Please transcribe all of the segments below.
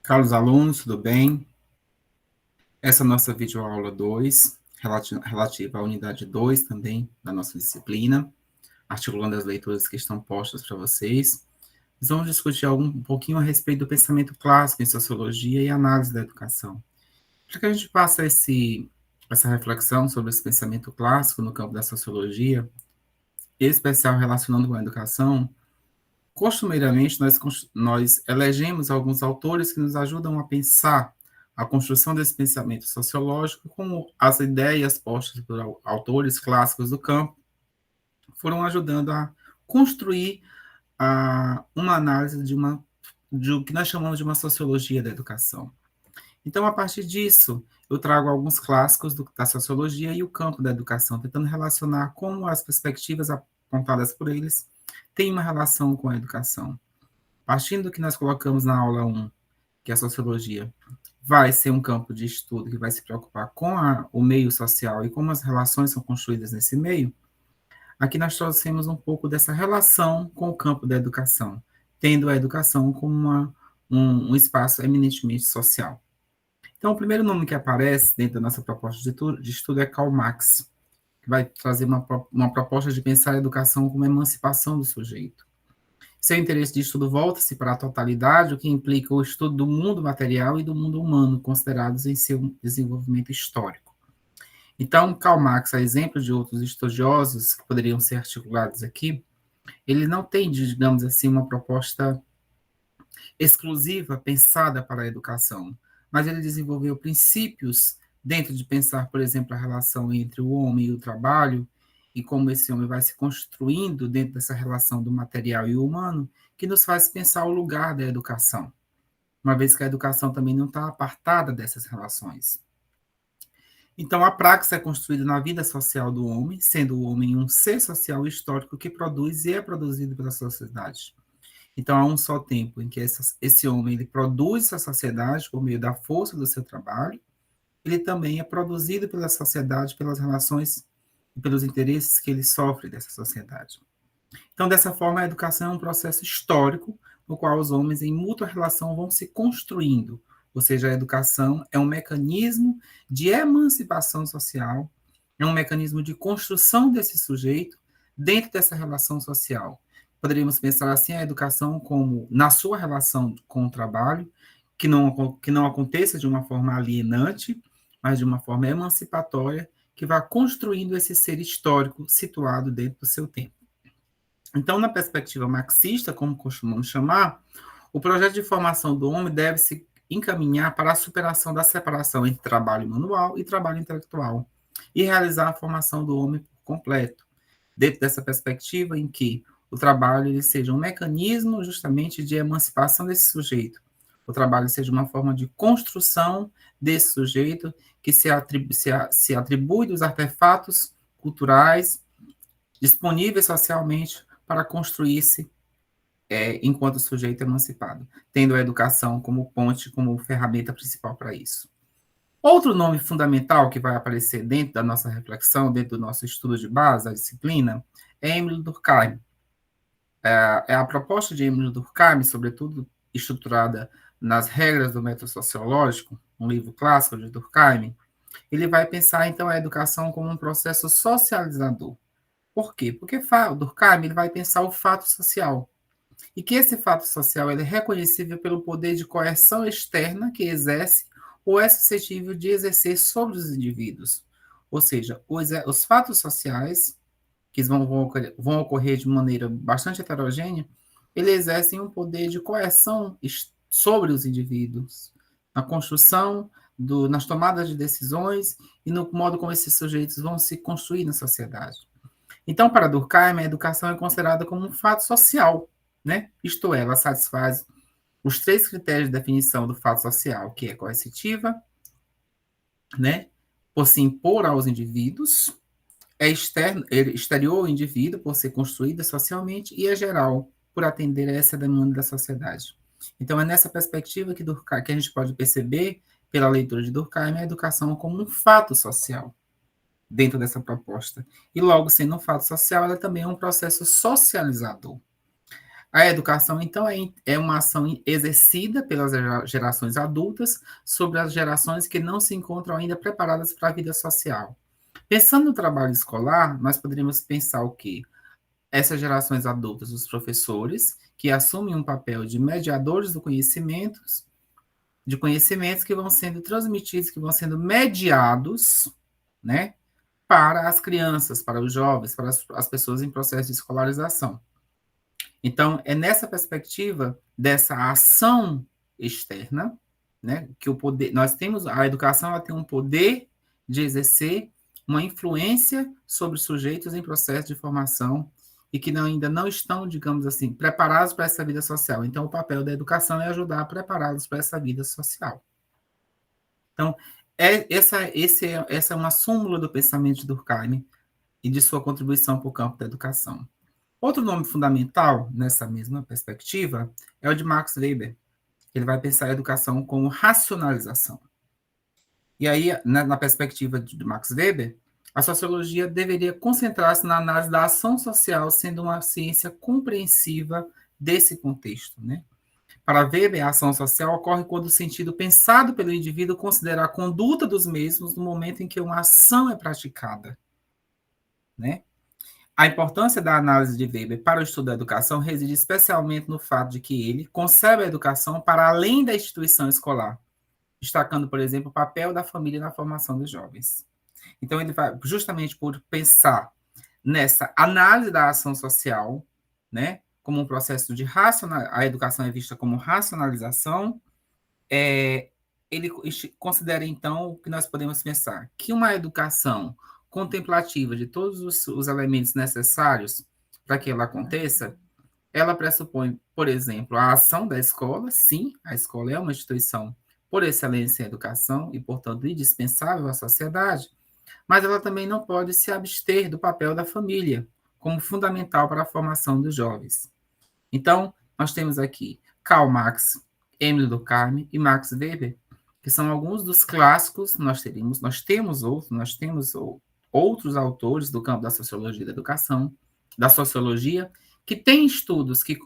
Caros alunos, tudo bem? Essa é a nossa videoaula 2, relativa à unidade 2 também da nossa disciplina, articulando as leituras que estão postas para vocês. Nós vamos discutir um pouquinho a respeito do pensamento clássico em sociologia e análise da educação. Para que a gente passe essa reflexão sobre esse pensamento clássico no campo da sociologia, em especial relacionando com a educação, costumeiramente, nós elegemos alguns autores que nos ajudam a pensar a construção desse pensamento sociológico, como as ideias postas por autores clássicos do campo foram ajudando a construir uma análise de o que nós chamamos de uma sociologia da educação. Então, a partir disso, eu trago alguns clássicos da sociologia e o campo da educação, tentando relacionar como as perspectivas apontadas por eles têm uma relação com a educação. Partindo do que nós colocamos na aula 1, que é a sociologia, vai ser um campo de estudo que vai se preocupar com o meio social e como as relações são construídas nesse meio, aqui nós trouxemos um pouco dessa relação com o campo da educação, tendo a educação como um espaço eminentemente social. Então, o primeiro nome que aparece dentro da nossa proposta de estudo é Karl Marx, que vai trazer uma proposta de pensar a educação como emancipação do sujeito. Seu interesse de estudo volta-se para a totalidade, o que implica o estudo do mundo material e do mundo humano, considerados em seu desenvolvimento histórico. Então, Karl Marx, a exemplo de outros estudiosos que poderiam ser articulados aqui, ele não tem, digamos assim, uma proposta exclusiva pensada para a educação, mas ele desenvolveu princípios dentro de pensar, por exemplo, a relação entre o homem e o trabalho, e como esse homem vai se construindo dentro dessa relação do material e o humano, que nos faz pensar o lugar da educação, uma vez que a educação também não está apartada dessas relações. Então, a praxis é construída na vida social do homem, sendo o homem um ser social e histórico que produz e é produzido pela sociedade. Então, há um só tempo em que esse homem ele produz essa sociedade por meio da força do seu trabalho, ele também é produzido pela sociedade, pelas relações e pelos interesses que ele sofre dessa sociedade. Então, dessa forma, a educação é um processo histórico no qual os homens, em mútua relação, vão se construindo. Ou seja, a educação é um mecanismo de emancipação social, é um mecanismo de construção desse sujeito dentro dessa relação social. Poderíamos pensar assim a educação como, na sua relação com o trabalho, que não aconteça de uma forma alienante, mas de uma forma emancipatória, que vá construindo esse ser histórico situado dentro do seu tempo. Então, na perspectiva marxista, como costumamos chamar, o projeto de formação do homem deve se encaminhar para a superação da separação entre trabalho manual e trabalho intelectual, e realizar a formação do homem por completo, dentro dessa perspectiva em que o trabalho ele seja um mecanismo justamente de emancipação desse sujeito, o trabalho seja uma forma de construção desse sujeito que se atribui dos artefatos culturais disponíveis socialmente para construir-se enquanto sujeito emancipado, tendo a educação como ponte, como ferramenta principal para isso. Outro nome fundamental que vai aparecer dentro da nossa reflexão, dentro do nosso estudo de base, a disciplina, é Emile Durkheim. É a proposta de Emile Durkheim, sobretudo estruturada nas regras do método sociológico, um livro clássico de Durkheim, ele vai pensar, então, a educação como um processo socializador. Por quê? Porque o Durkheim ele vai pensar o fato social, e que esse fato social ele é reconhecível pelo poder de coerção externa que exerce ou é suscetível de exercer sobre os indivíduos. Ou seja, os fatos sociais, que vão ocorrer de maneira bastante heterogênea, eles exercem um poder de coerção sobre os indivíduos, na construção, nas tomadas de decisões e no modo como esses sujeitos vão se construir na sociedade. Então, para Durkheim, a educação é considerada como um fato social, né? Isto é, ela satisfaz os três critérios de definição do fato social, que é coercitiva, né? Por se impor aos indivíduos, é exterior ao indivíduo, por ser construída socialmente, e é geral, por atender a essa demanda da sociedade. Então, é nessa perspectiva que a gente pode perceber, pela leitura de Durkheim, a educação como um fato social dentro dessa proposta. E logo, sendo um fato social, ela também é um processo socializador. A educação, então, é uma ação exercida pelas gerações adultas sobre as gerações que não se encontram ainda preparadas para a vida social. Pensando no trabalho escolar, nós poderíamos pensar o quê? Essas gerações adultas, os professores, que assumem um papel de mediadores do conhecimento, de conhecimentos que vão sendo transmitidos, que vão sendo mediados, né, para as crianças, para os jovens, para as pessoas em processo de escolarização. Então, é nessa perspectiva dessa ação externa, né, que o poder, nós temos, a educação ela tem um poder de exercer uma influência sobre sujeitos em processo de formação e que ainda não estão, digamos assim, preparados para essa vida social. Então, o papel da educação é ajudar a prepará-los para essa vida social. Então, essa é uma súmula do pensamento de Durkheim e de sua contribuição para o campo da educação. Outro nome fundamental nessa mesma perspectiva é o de Max Weber. Ele vai pensar a educação como racionalização. E aí, na perspectiva de Max Weber, a sociologia deveria concentrar-se na análise da ação social, sendo uma ciência compreensiva desse contexto, né? Para Weber, a ação social ocorre quando o sentido pensado pelo indivíduo considera a conduta dos mesmos no momento em que uma ação é praticada, né? A importância da análise de Weber para o estudo da educação reside especialmente no fato de que ele concebe a educação para além da instituição escolar, destacando, por exemplo, o papel da família na formação dos jovens. Então, ele vai, justamente por pensar nessa análise da ação social, né, como um processo de a educação é vista como racionalização, ele considera, então, o que nós podemos pensar, que uma educação contemplativa de todos os elementos necessários para que ela aconteça, ela pressupõe, por exemplo, a ação da escola. Sim, a escola é uma instituição por excelência em educação e, portanto, indispensável à sociedade, mas ela também não pode se abster do papel da família como fundamental para a formação dos jovens. Então, nós temos aqui Karl Marx, Emile Durkheim e Max Weber, que são alguns dos clássicos. Nós temos outros autores do campo da sociologia da educação, da sociologia, que têm estudos que,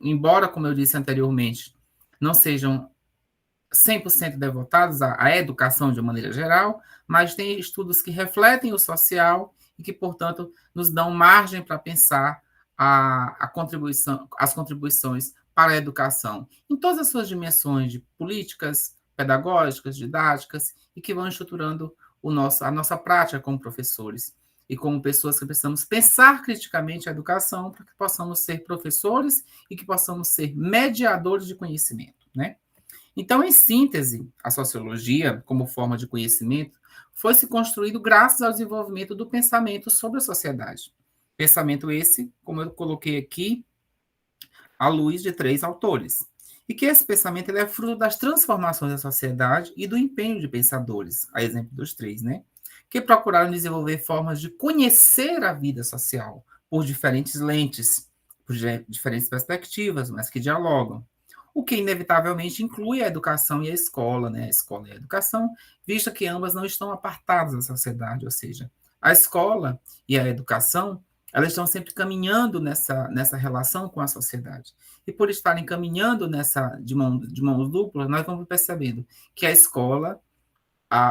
embora, como eu disse anteriormente, não sejam 100% devotados à educação de maneira geral, mas tem estudos que refletem o social e que, portanto, nos dão margem para pensar as contribuições para a educação em todas as suas dimensões de políticas, pedagógicas, didáticas, e que vão estruturando a nossa prática como professores e como pessoas que precisamos pensar criticamente a educação para que possamos ser professores e que possamos ser mediadores de conhecimento, né? Então, em síntese, a sociologia, como forma de conhecimento, foi se construído graças ao desenvolvimento do pensamento sobre a sociedade. Pensamento esse, como eu coloquei aqui, à luz de 3 autores. E que esse pensamento ele é fruto das transformações da sociedade e do empenho de pensadores, a exemplo dos 3, né? Que procuraram desenvolver formas de conhecer a vida social por diferentes lentes, por diferentes perspectivas, mas que dialogam. O que inevitavelmente inclui a educação e a escola, né? A escola e a educação, visto que ambas não estão apartadas da sociedade, ou seja, a escola e a educação, elas estão sempre caminhando nessa relação com a sociedade. E por estarem caminhando de mãos duplas, nós vamos percebendo que a escola,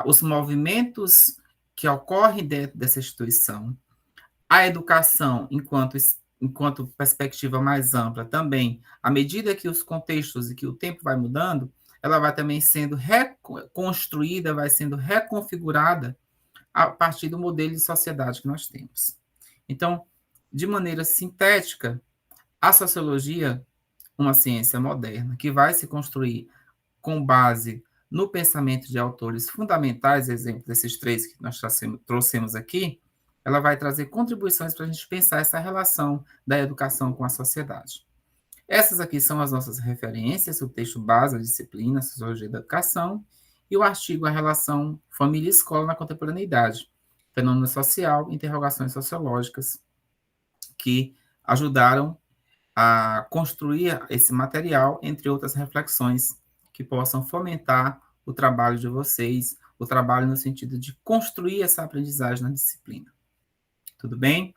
os movimentos que ocorrem dentro dessa instituição, a educação enquanto perspectiva mais ampla também, à medida que os contextos e que o tempo vai mudando, ela vai também sendo reconstruída, vai sendo reconfigurada a partir do modelo de sociedade que nós temos. Então, de maneira sintética, a sociologia, uma ciência moderna, que vai se construir com base no pensamento de autores fundamentais, exemplo desses 3 que nós trouxemos aqui, ela vai trazer contribuições para a gente pensar essa relação da educação com a sociedade. Essas aqui são as nossas referências, o texto base da disciplina, Sociologia da Educação, e o artigo A Relação Família e Escola na Contemporaneidade, Fenômeno Social, Interrogações Sociológicas, que ajudaram a construir esse material, entre outras reflexões que possam fomentar o trabalho de vocês, o trabalho no sentido de construir essa aprendizagem na disciplina. Tudo bem?